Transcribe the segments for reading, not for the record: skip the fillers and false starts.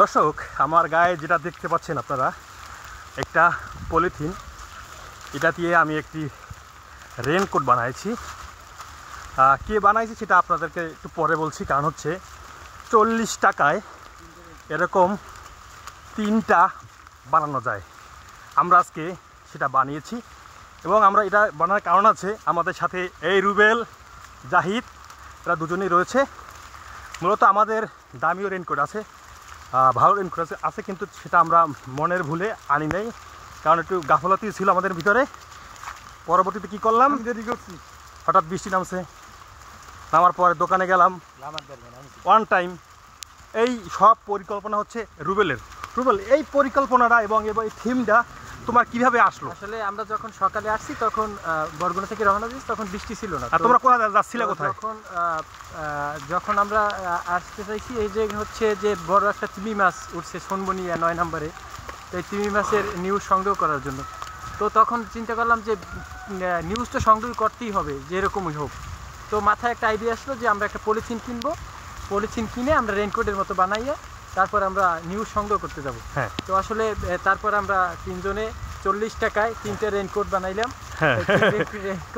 দর্শক, আমার গায়ে যেটা দেখতে পাচ্ছেন আপনারা, একটা পলিথিন, এটা দিয়ে আমি একটি রেনকোট বানাইছি। কে বানাইছি সেটা আপনাদেরকে একটু পরে বলছি, কারণ হচ্ছে 40 টাকায় এরকম 3টা বানানো যায়। আমরা আজকে সেটা বানিয়েছি এবং আমরা এটা বানানোর কারণ আছে, আমাদের সাথে এই রুবেল, জাহিদ, এরা দুজনেই রয়েছে। মূলত আমাদের দামিও রেনকোট আছে, ভালো রেনকোট আছে, কিন্তু সেটা আমরা মনের ভুলে আনি নাই, কারণ একটু গাফলতি ছিল আমাদের ভিতরে। পরবর্তীতে কী করলাম, হঠাৎ বৃষ্টি নামছে, নামার পরে দোকানে গেলাম, ওয়ান টাইম। এই সব পরিকল্পনা হচ্ছে রুবেলের। রুবেল, এই পরিকল্পনাটা এবং এই থিমটা তোমার কিভাবে আসলো? আসলে আমরা যখন সকালে আসছি তখন বরগুনা থেকে রওনা দিয়েছি, তখন বৃষ্টি ছিল না। তোমরা কোথায় যাচ্ছিলে? কোথায়? যখন আমরা আসতে চাইছি, এই যে হচ্ছে যে বড় একটা তিমি মাছ উঠছে সোনবনিয়া 9 নম্বরে, এই তিমি মাছের নিউজ সংগ্রহ করার জন্য। তো তখন চিন্তা করলাম যে নিউজটা সংগ্রহ করতেই হবে যেরকমই হোক। তো মাথায় একটা আইডিয়া আসলো যে আমরা একটা পলিথিন কিনবো, পলিথিন কিনে আমরা রেনকোটের মতো বানাইয়া তারপর আমরা নিউজ সংগ্রহ করতে যাব। হ্যাঁ। তো আসলে তারপর আমরা 3 জনে 40 টাকায় 3টা রেনকোট বানাইলাম।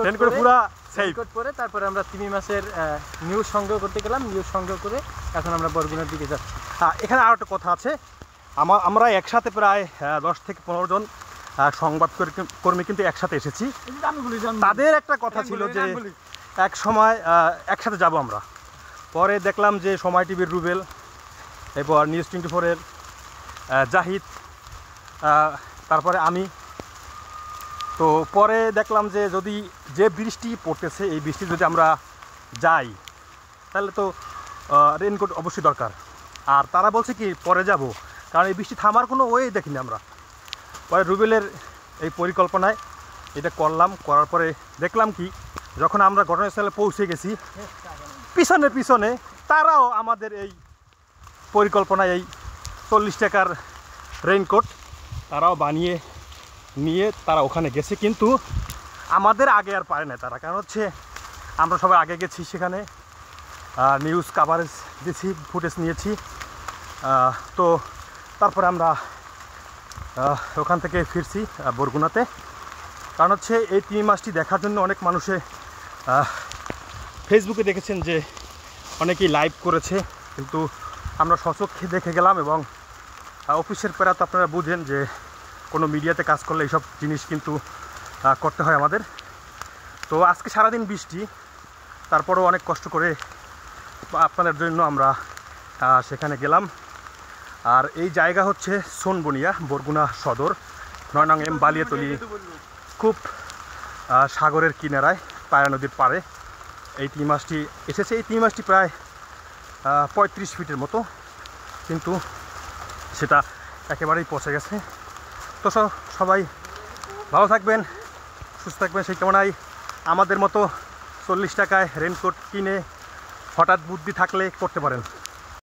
রেনকোট পরে তারপরে আমরা তিমি মাছের নিউজ সংগ্রহ করতে গেলাম। নিউজ সংগ্রহ করে এখন আমরা বরগুনার দিকে যাচ্ছি। এখানে আরও একটা কথা আছে, আমরা একসাথে প্রায় 10 থেকে 15 জন সংবাদ কর্মী কিন্তু একসাথে এসেছি। তাদের একটা কথা ছিল যে এক সময় একসাথে যাব আমরা। পরে দেখলাম যে সময় টিভির রুবেল, এরপর নিউজ 24-এর জাহিদ, তারপরে আমি। তো পরে দেখলাম যে যে বৃষ্টি পড়তেছে, এই বৃষ্টি যদি আমরা যাই তাহলে তো রেনকোট অবশ্যই দরকার। আর তারা বলছে কি পরে যাব, কারণ এই বৃষ্টি থামার কোনো ওয়ে দেখিনি আমরা। পরে রুবেলের এই পরিকল্পনায় এটা করলাম। করার পরে দেখলাম কি, যখন আমরা ঘটনাস্থলে পৌঁছে গেছি, পিছনে তারাও আমাদের এই পরিকল্পনায় এই 40 টাকার রেইনকোট তারাও বানিয়ে নিয়ে তারা ওখানে গেছে। কিন্তু আমাদের আগে আর পারে না তারা, কারণ হচ্ছে আমরা সবাই আগে গেছি, সেখানে নিউজ কাভারেজ দিয়েছি, ফুটেজ নিয়েছি। তো তারপরে আমরা ওখান থেকে ফিরছি বরগুনাতে, কারণ হচ্ছে এই তিমি মাছটি দেখার জন্য অনেক মানুষে ফেসবুকে দেখেছেন যে অনেকেই লাইভ করেছে, কিন্তু আমরা সচক্ষে দেখে গেলাম। এবং অফিসের পেরা তো আপনারা বুঝেন যে কোনো মিডিয়াতে কাজ করলে এইসব জিনিস কিন্তু করতে হয় আমাদের। তো আজকে সারাদিন বৃষ্টি, তারপরেও অনেক কষ্ট করে আপনাদের জন্য আমরা সেখানে গেলাম। আর এই জায়গা হচ্ছে সোনবনিয়া, বরগুনা সদর, 9 নং এম বালিয়াতলি, খুব সাগরের কিনারায়, পায়রা নদীর পাড়ে এই তিমি মাছটি এসেছে। এই তিমি মাছটি প্রায় 35 ফিটের মতো, কিন্তু সেটা একেবারেই পচে গেছে। তো সবাই ভালো থাকবেন, সুস্থ থাকবেন সেই কামনায়। আমাদের মতো 40 টাকায় রেনকোট কিনে হঠাৎ বুদ্ধি থাকলে করতে পারেন।